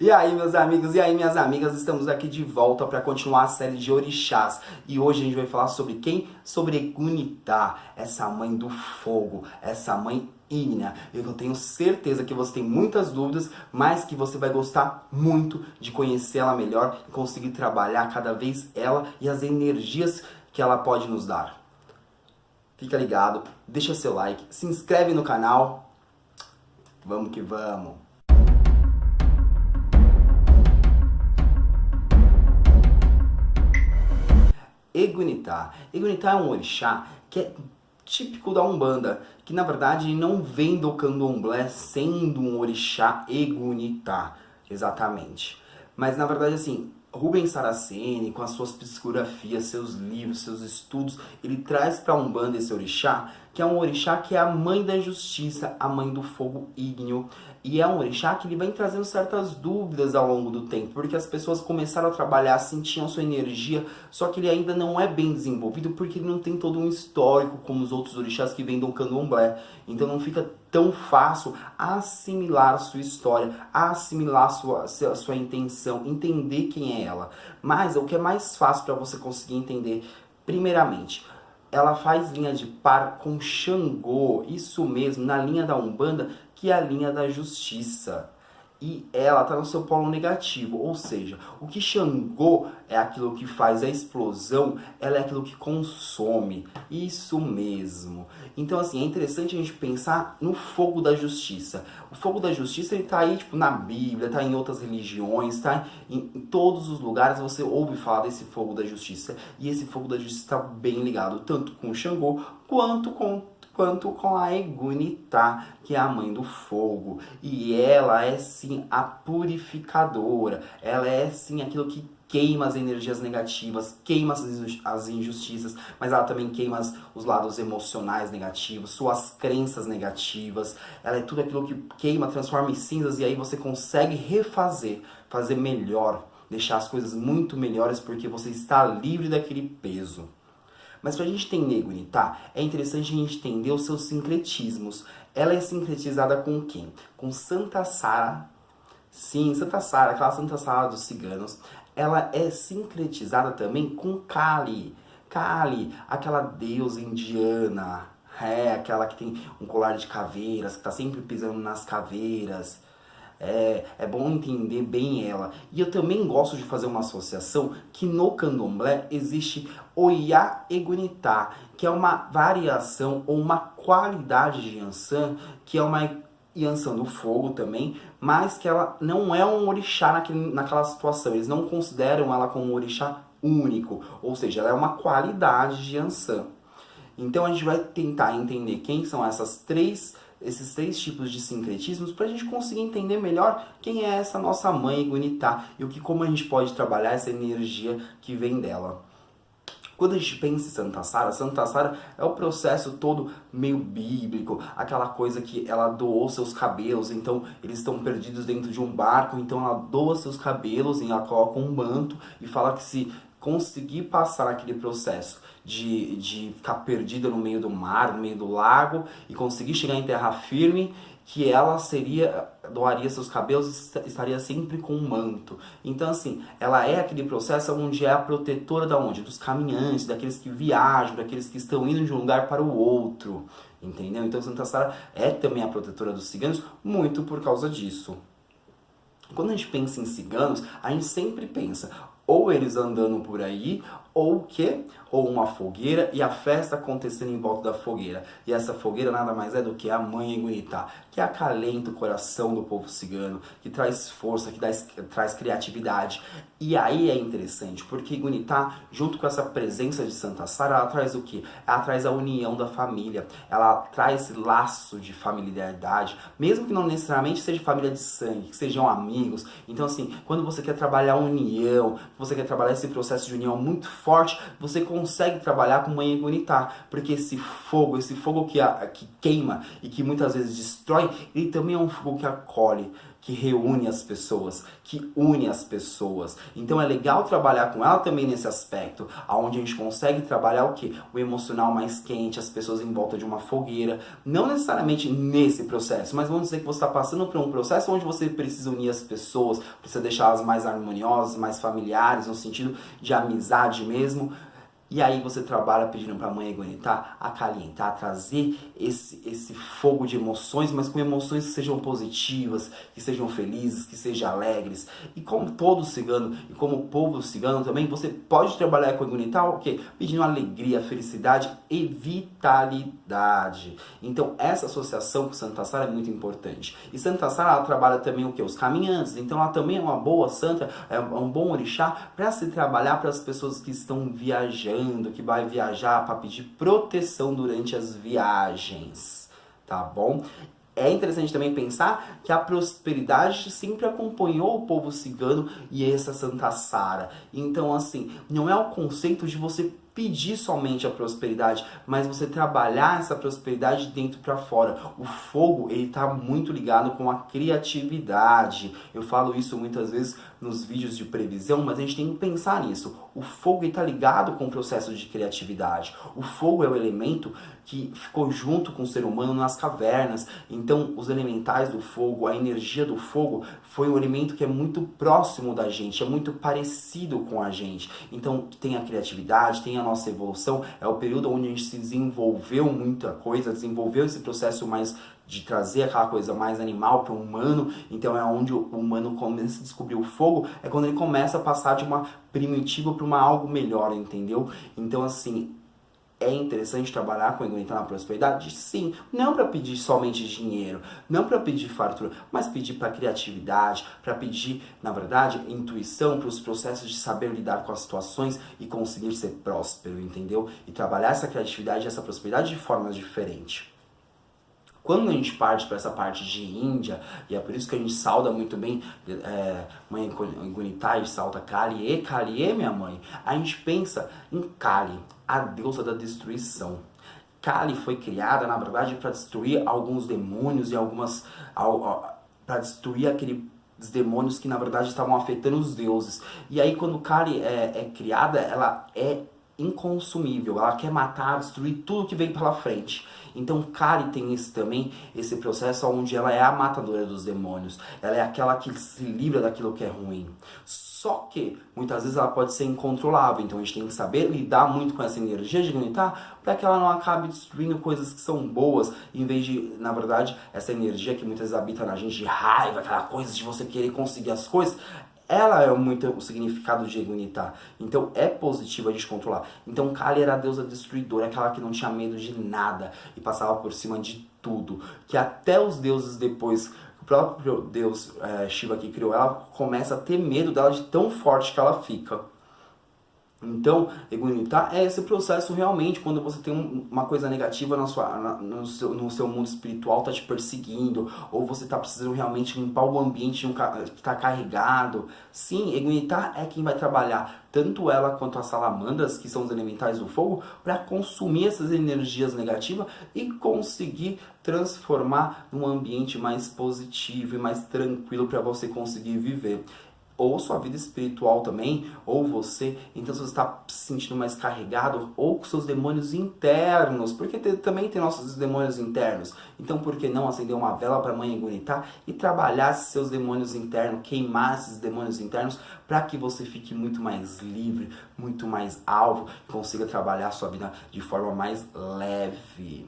E aí, meus amigos, e aí, minhas amigas, estamos aqui de volta para continuar a série de orixás. E hoje a gente vai falar sobre quem? Sobre Egunitá, essa mãe do fogo, essa mãe ígnea. Eu tenho certeza que você tem muitas dúvidas, mas que você vai gostar muito de conhecer ela melhor e conseguir trabalhar cada vez ela e as energias que ela pode nos dar. Fica ligado, deixa seu like, se inscreve no canal. Vamos que vamos! Egunitá. Egunitá é um orixá que é típico da Umbanda, que na verdade não vem do candomblé sendo um orixá Egunitá, exatamente. Mas na verdade assim, Rubens Saraceni, com as suas psicografias, seus livros, seus estudos, ele traz para a Umbanda esse orixá, que é um orixá que é a mãe da justiça, a mãe do fogo ígneo. E é um orixá que ele vem trazendo certas dúvidas ao longo do tempo, porque as pessoas começaram a trabalhar, sentiam sua energia, só que ele ainda não é bem desenvolvido, porque ele não tem todo um histórico como os outros orixás que vêm do candomblé. Então não fica tão fácil assimilar a sua história, assimilar a sua intenção, entender quem é ela. Mas o que é mais fácil para você conseguir entender, primeiramente, ela faz linha de par com Xangô, isso mesmo, na linha da Umbanda, que é a linha da justiça. E ela está no seu polo negativo, ou seja, o que Xangô é aquilo que faz a explosão, ela é aquilo que consome, isso mesmo. Então assim, é interessante a gente pensar no fogo da justiça. O fogo da justiça ele está aí tipo, na Bíblia, está em outras religiões, está em todos os lugares você ouve falar desse fogo da justiça. E esse fogo da justiça está bem ligado tanto com Xangô quanto com a Egunitá, que é a mãe do fogo. E ela é sim a purificadora, ela é sim aquilo que queima as energias negativas, queima as injustiças, mas ela também queima os lados emocionais negativos, suas crenças negativas. Ela é tudo aquilo que queima, transforma em cinzas e aí você consegue refazer, fazer melhor, deixar as coisas muito melhores porque você está livre daquele peso. Mas para a gente entender Egunitá, é interessante a gente entender os seus sincretismos. Ela é sincretizada com quem? Com Santa Sara. Sim, Santa Sara, aquela Santa Sara dos ciganos. Ela é sincretizada também com Kali. Kali, aquela deusa indiana. Aquela que tem um colar de caveiras, que está sempre pisando nas caveiras. É bom entender bem ela. E eu também gosto de fazer uma associação que no candomblé existe Oiá Egunitá, que é uma variação ou uma qualidade de Yansan, que é uma Yansan do fogo também, mas que ela não é um orixá naquela situação. Eles não consideram ela como um orixá único, ou seja, ela é uma qualidade de Yansan. Então a gente vai tentar entender quem são esses três tipos de sincretismos para a gente conseguir entender melhor quem é essa nossa mãe Egunitá e como a gente pode trabalhar essa energia que vem dela. Quando a gente pensa em Santa Sara é o processo todo meio bíblico, aquela coisa que ela doou seus cabelos, então eles estão perdidos dentro de um barco, então ela doa seus cabelos e ela coloca um manto e fala que se conseguir passar aquele processo de ficar perdida no meio do mar, no meio do lago e conseguir chegar em terra firme, que ela doaria seus cabelos e estaria sempre com um manto. Então assim, ela é aquele processo onde é a protetora da onde? Dos caminhantes, daqueles que viajam, daqueles que estão indo de um lugar para o outro, entendeu? Então Santa Sara é também a protetora dos ciganos, muito por causa disso. Quando a gente pensa em ciganos, a gente sempre pensa ou eles andando por aí, ou o quê? Ou uma fogueira e a festa acontecendo em volta da fogueira. E essa fogueira nada mais é do que a mãe Egunitá, que acalenta o coração do povo cigano, que traz força, que traz criatividade. E aí é interessante, porque Egunitá, junto com essa presença de Santa Sara, ela traz o quê? Ela traz a união da família, ela traz esse laço de familiaridade, mesmo que não necessariamente seja família de sangue, que sejam amigos. Então assim, quando você quer trabalhar a união, você quer trabalhar esse processo de união muito forte, você consegue trabalhar com mãe Egunitá, porque esse fogo que queima e que muitas vezes destrói, ele também é um fogo que acolhe, que reúne as pessoas, que une as pessoas. Então é legal trabalhar com ela também nesse aspecto, onde a gente consegue trabalhar o quê? O emocional mais quente, as pessoas em volta de uma fogueira. Não necessariamente nesse processo, mas vamos dizer que você está passando por um processo onde você precisa unir as pessoas, precisa deixá-las mais harmoniosas, mais familiares, no sentido de amizade mesmo. E aí você trabalha pedindo para a mãe Egunitá acalhentar, a trazer esse fogo de emoções, mas com emoções que sejam positivas, que sejam felizes, que sejam alegres. E como todo cigano, e como o povo cigano também, você pode trabalhar com Egunitá o quê? Pedindo alegria, felicidade e vitalidade. Então essa associação com Santa Sara é muito importante. E Santa Sara, ela trabalha também o quê? Os caminhantes. Então ela também é uma boa santa, é um bom orixá para se trabalhar para as pessoas que estão viajando, que vai viajar, para pedir proteção durante as viagens, tá bom? É interessante também pensar que a prosperidade sempre acompanhou o povo cigano e essa Santa Sara. Então, assim, não é o conceito de você pedir somente a prosperidade, mas você trabalhar essa prosperidade de dentro para fora. O fogo, ele tá muito ligado com a criatividade. Eu falo isso muitas vezes nos vídeos de previsão, mas a gente tem que pensar nisso. O fogo está ligado com o processo de criatividade. O fogo é o elemento que ficou junto com o ser humano nas cavernas. Então, os elementais do fogo, a energia do fogo, foi um elemento que é muito próximo da gente, é muito parecido com a gente. Então, tem a criatividade, tem a nossa evolução. É o período onde a gente se desenvolveu muita coisa, desenvolveu esse processo mais de trazer aquela coisa mais animal para o humano. Então é onde o humano começa a descobrir o fogo, é quando ele começa a passar de uma primitiva para uma algo melhor, entendeu? Então, assim, é interessante trabalhar com Egunitá na prosperidade? Sim, não para pedir somente dinheiro, não para pedir fartura, mas pedir para criatividade, para pedir, na verdade, intuição para os processos de saber lidar com as situações e conseguir ser próspero, entendeu? E trabalhar essa criatividade e essa prosperidade de formas diferentes. Quando a gente parte para essa parte de Índia, e é por isso que a gente sauda muito bem mãe Egunitá, a gente salta Kali, minha mãe, a gente pensa em Kali, a deusa da destruição. Kali foi criada, na verdade, para destruir alguns demônios e para destruir aqueles demônios que, na verdade, estavam afetando os deuses. E aí, quando Kali é criada, ela é inconsumível, ela quer matar, destruir tudo que vem pela frente. Então Kali tem esse processo onde ela é a matadora dos demônios, ela é aquela que se livra daquilo que é ruim. Só que muitas vezes ela pode ser incontrolável, então a gente tem que saber lidar muito com essa energia de Egunitá para que ela não acabe destruindo coisas que são boas, em vez de, na verdade, essa energia que muitas vezes habita na gente de raiva, aquela coisa de você querer conseguir as coisas. Ela é muito o significado de Egunitá. Então é positivo a gente controlar. Então Kali era a deusa destruidora, aquela que não tinha medo de nada e passava por cima de tudo. Que até os deuses depois, o próprio deus Shiva que criou ela, começa a ter medo dela de tão forte que ela fica. Então, Egunitá é esse processo realmente, quando você tem uma coisa negativa no seu mundo espiritual, tá te perseguindo, ou você tá precisando realmente limpar o ambiente que tá carregado. Sim, Egunitá é quem vai trabalhar, tanto ela quanto as salamandras, que são os elementais do fogo, para consumir essas energias negativas e conseguir transformar num ambiente mais positivo e mais tranquilo para você conseguir viver. Ou sua vida espiritual também, ou você, então você está se sentindo mais carregado, ou com seus demônios internos, porque também tem nossos demônios internos. Então por que não acender uma vela para a mãe Egunitá e trabalhar seus demônios internos, queimar esses demônios internos, para que você fique muito mais livre, muito mais alvo, e consiga trabalhar a sua vida de forma mais leve.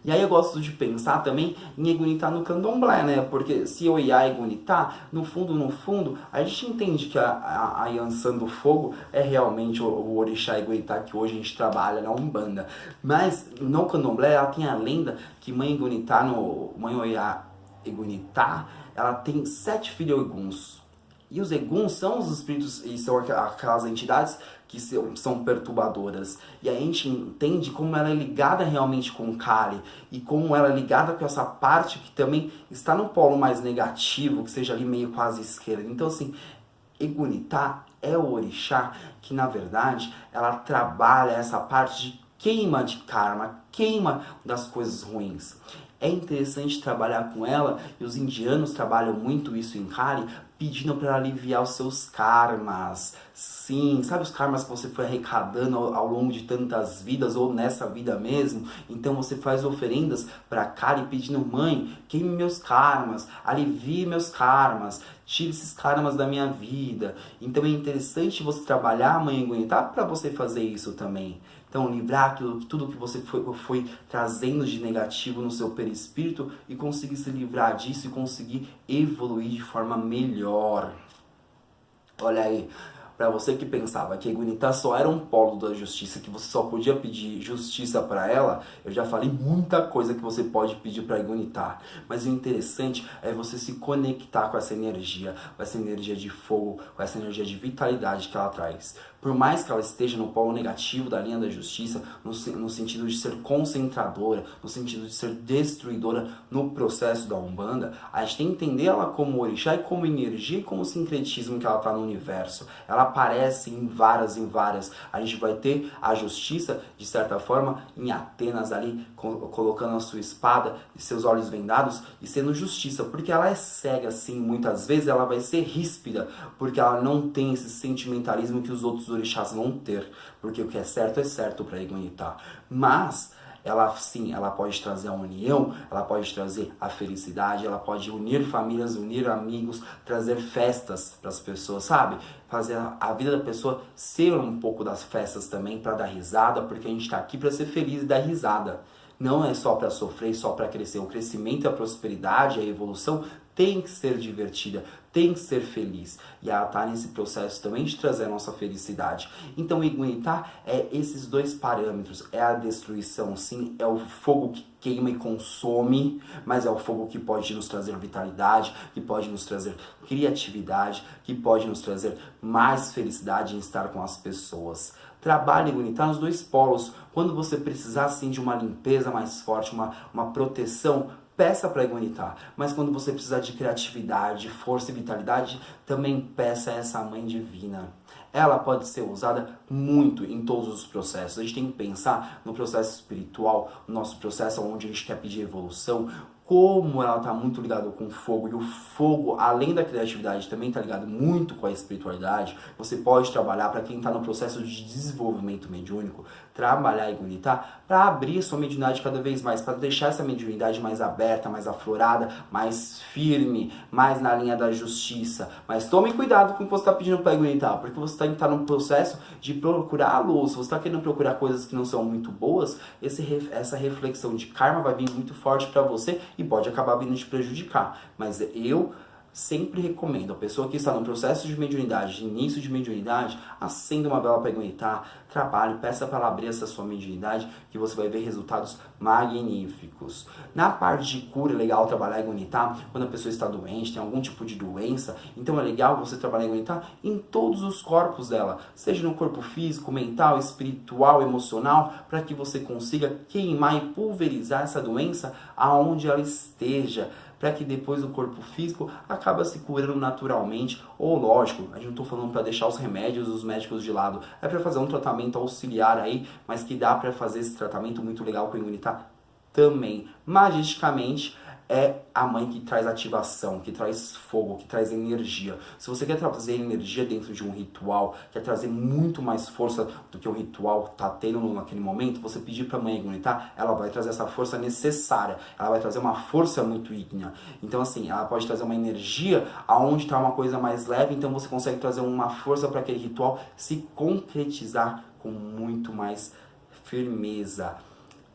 E aí eu gosto de pensar também em Egunitá no candomblé, né? Porque se eu ia Egunitá, no fundo, a gente entende que a Yansan do fogo é realmente o orixá Egunitá que hoje a gente trabalha na Umbanda. Mas no candomblé ela tem a lenda que mãe Oiá Egunitá, ela tem 7 filhos Eguns. E os Eguns são os espíritos e são aquelas entidades que são perturbadoras. E a gente entende como ela é ligada realmente com Kali e como ela é ligada com essa parte que também está no polo mais negativo, que seja ali meio quase esquerda. Então, assim, Egunitá é o orixá que, na verdade, ela trabalha essa parte de queima de karma, queima das coisas ruins. É interessante trabalhar com ela, e os indianos trabalham muito isso em Kali, pedindo para aliviar os seus karmas. Sim, sabe os karmas que você foi arrecadando ao longo de tantas vidas, ou nessa vida mesmo? Então você faz oferendas para Kali pedindo: mãe, queime meus karmas, alivie meus karmas, tire esses karmas da minha vida. Então é interessante você trabalhar a mãe Egunitá para você fazer isso também. Então, livrar tudo que você foi trazendo de negativo no seu perispírito e conseguir se livrar disso e conseguir evoluir de forma melhor. Olha aí, para você que pensava que Egunitá só era um polo da justiça, que você só podia pedir justiça para ela, eu já falei muita coisa que você pode pedir para Egunitá. Mas o interessante é você se conectar com essa energia de fogo, com essa energia de vitalidade que ela traz. Por mais que ela esteja no polo negativo da linha da justiça, no sentido de ser concentradora, no sentido de ser destruidora no processo da Umbanda, a gente tem que entender ela como orixá e como energia e como sincretismo que ela está no universo. Ela aparece em várias. A gente vai ter a justiça, de certa forma, em Atenas ali, colocando a sua espada e seus olhos vendados e sendo justiça, porque ela é cega, sim, muitas vezes ela vai ser ríspida, porque ela não tem esse sentimentalismo que os outros orixás vão ter, porque o que é certo para Egunitá. Mas ela sim, ela pode trazer a união, ela pode trazer a felicidade, ela pode unir famílias, unir amigos, trazer festas para as pessoas, sabe? Fazer a vida da pessoa ser um pouco das festas também, para dar risada, porque a gente está aqui para ser feliz e dar risada. Não é só para sofrer, só para crescer. O crescimento, a prosperidade, a evolução tem que ser divertida, tem que ser feliz. E ela está nesse processo também de trazer a nossa felicidade. Então, Egunitá é esses dois parâmetros. É a destruição, sim, é o fogo que queima e consome, mas é o fogo que pode nos trazer vitalidade, que pode nos trazer criatividade, que pode nos trazer mais felicidade em estar com as pessoas. Trabalhe, Egunitá, nos dois polos. Quando você precisar, assim, de uma limpeza mais forte, uma proteção, peça para Egunitá. Mas quando você precisar de criatividade, força e vitalidade, também peça a essa mãe divina. Ela pode ser usada muito em todos os processos. A gente tem que pensar no processo espiritual, no nosso processo onde a gente quer pedir evolução, como ela está muito ligada com o fogo, e o fogo, além da criatividade, também está ligado muito com a espiritualidade. Você pode trabalhar, para quem está no processo de desenvolvimento mediúnico, trabalhar Egunitá para abrir sua mediunidade cada vez mais, para deixar essa mediunidade mais aberta, mais aflorada, mais firme, mais na linha da justiça. Mas tome cuidado com o que você está pedindo para Egunitá, porque você tem que estar no processo de procurar a luz. Se você está querendo procurar coisas que não são muito boas, essa reflexão de karma vai vir muito forte para você e pode acabar vindo te prejudicar. Mas eu sempre recomendo a pessoa que está no processo de mediunidade, de início de mediunidade, acenda uma vela para Egunitá, trabalhe, peça para ela abrir essa sua mediunidade, que você vai ver resultados magníficos. Na parte de cura, é legal trabalhar Egunitá quando a pessoa está doente, tem algum tipo de doença, então é legal você trabalhar Egunitá em todos os corpos dela, seja no corpo físico, mental, espiritual, emocional, para que você consiga queimar e pulverizar essa doença aonde ela esteja, para que depois o corpo físico acaba se curando naturalmente. Ou lógico, a gente não estou falando para deixar os remédios dos médicos de lado, é para fazer um tratamento auxiliar aí, mas que dá para fazer esse tratamento muito legal com o Egunitá também. Magisticamente, é a mãe que traz ativação, que traz fogo, que traz energia. Se você quer trazer energia dentro de um ritual, quer trazer muito mais força do que o ritual está tendo naquele momento, você pedir para a mãe Egunitá, ela vai trazer essa força necessária, ela vai trazer uma força muito ígnea. Então assim, ela pode trazer uma energia aonde está uma coisa mais leve, então você consegue trazer uma força para aquele ritual se concretizar com muito mais firmeza.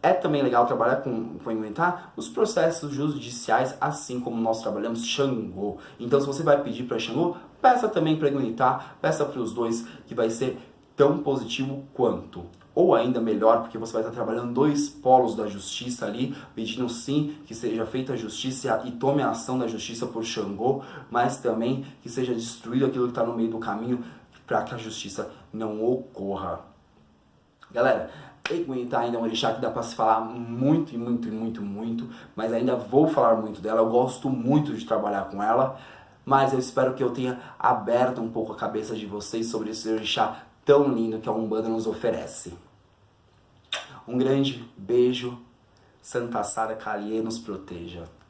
É também legal trabalhar com Egunitá os processos judiciais, assim como nós trabalhamos Xangô. Então, se você vai pedir para Xangô, peça também para Egunitá, peça para os dois, que vai ser tão positivo quanto. Ou ainda melhor, porque você vai estar trabalhando dois polos da justiça ali, pedindo sim que seja feita a justiça e tome a ação da justiça por Xangô, mas também que seja destruído aquilo que está no meio do caminho, para que a justiça não ocorra. Galera, Egunitá ainda é um orixá que dá para se falar muito, mas ainda vou falar muito dela. Eu gosto muito de trabalhar com ela, mas eu espero que eu tenha aberto um pouco a cabeça de vocês sobre esse orixá tão lindo que a Umbanda nos oferece. Um grande beijo, Santa Sara Kaliê nos proteja.